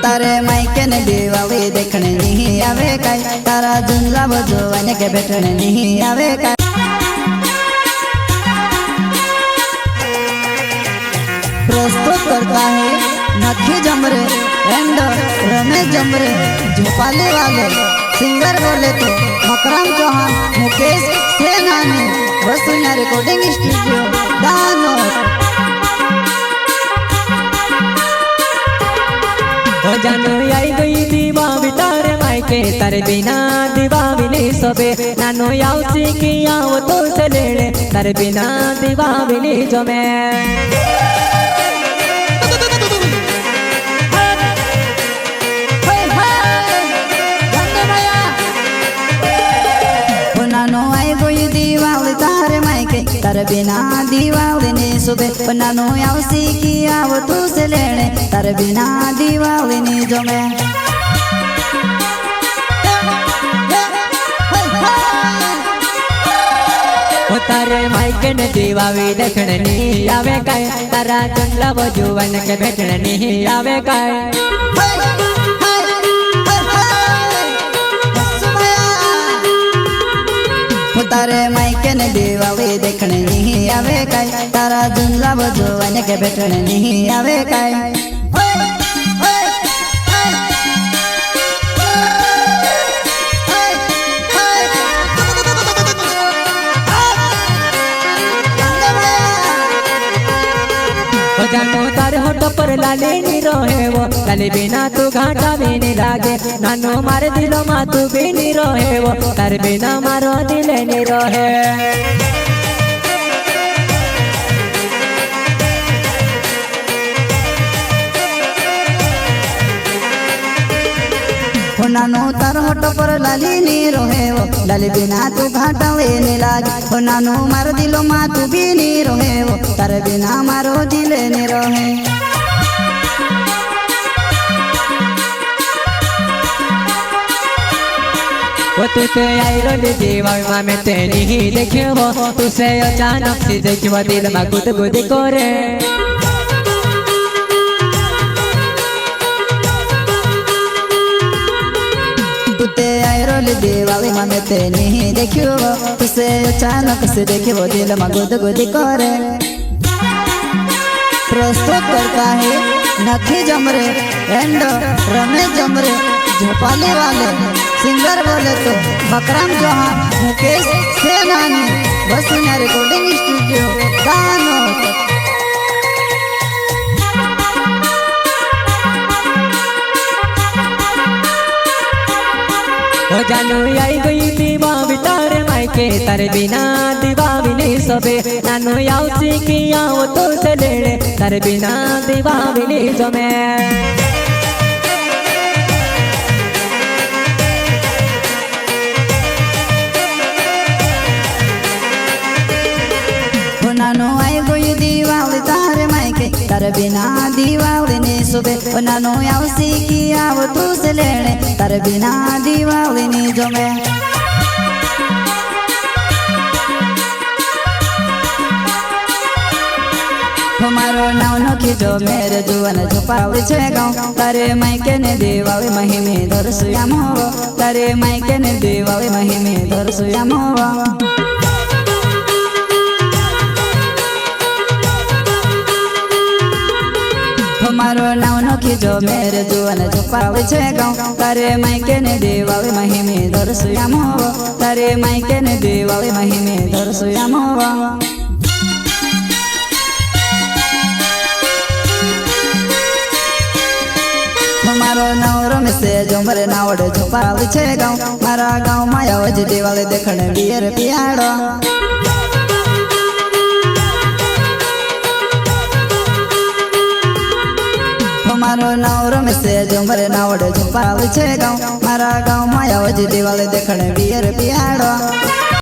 तारे मायके ने दीवावी देखने नहीं आवे काय तारा जुमला बजवाने के बैठने नहीं आवे काय प्रस्तुत करता है नखी जमरे एंड रमेश जमरे झोपाले वाले सिंगर बोले तो मकरम चौहान मुकेश सेनानी वसुन्या रिकॉर्डिंग स्टूडियो दानोर। हो जानू आई गई दीवावी तारे मायके तारे बिना दीवावी नहीं सोबे नानो यावसी की आओ तो से लेने तारे बिना दीवावी नहीं जमे तारे बिना दीवाली नहीं सुबे नानो यावसी की आओ तू से लेने तारे बिना दीवाली नहीं जमे तारे मायके ने दीवावी देखने नहीं आवे काय तारा चंदला बजुवन के बैठने नहीं आवे काय तारे मायके ने दीवावी देखने नहीं आवे काय तारा जुमला बजवाने के बैठने नहीं आवे काय जानू तारे होठो पर लाले नी रोहे वो लाले बिना तू घाटा भी नहीं लागे नानो मारे दिलो मा तू भी नहीं रोहे वो तारे बिना मारो दिले नहीं रोहे नानो तार होठो पर लाली नी रोहे वो लाली बिना तू घाटा वे नहीं लागे नानो मार दिलो मा तू भी नहीं रोहे वो तारे बिना मारो दिले नहीं रोहे वो तुझे आई रोली दीवावी माँ में तेरी ही देखे वो तुझे अचानक सी देखी वो दिल में गुद गुद करे दीवावी मामे ते नहीं देखियो तुसे अचानक से देखे वो दिल में गुद गुद करे प्रस्तुत करता है नखी जमरे एंड रमेश जमरे झोपाले वाले सिंगर बोले तो मकरम चौहान मुकेश सेनानी वसुन्या रिकॉर्डिंग स्टूडियो दानोर। हो जानू आई गई दीवावी तारे मायके तारे बिना दीवावी नहीं सोबे नानो यावसी की आओ तो से लेने तारे बिना दीवावी नहीं जमे नानो आई गई दीवावी तारे मायके तारे बिना दीवावी नहीं सुबे नानो यावसी की आओ तू से लेने तारे बिना दीवावी नहीं जमे हमारो नाव नखी जो मेरे जुवन झुपावे छे गाँव तारे मायके ने दीवावी महिमे दरसुयाम हो तारे मायके ने दीवावी महिमे दरसुयाम हो हमारो नाव नखी जो मेरे जुवन झुपावे छे गाँव तारे मायके ने दीवावी महिमे दरसुयाम हो तारे मायके ने दीवावी महिमे दरसुयाम हो मारो नवरो में से झुमरे नावड़े झुपावे छे गाँव मारा गाँव माया वज दीवावी देखने बियर पियाड़ो मारो नवरो में से झुमरे नावड़े झुपावे छे गाँव मारा गाँव माया वज दीवावी देखने बियर पियाड़ो।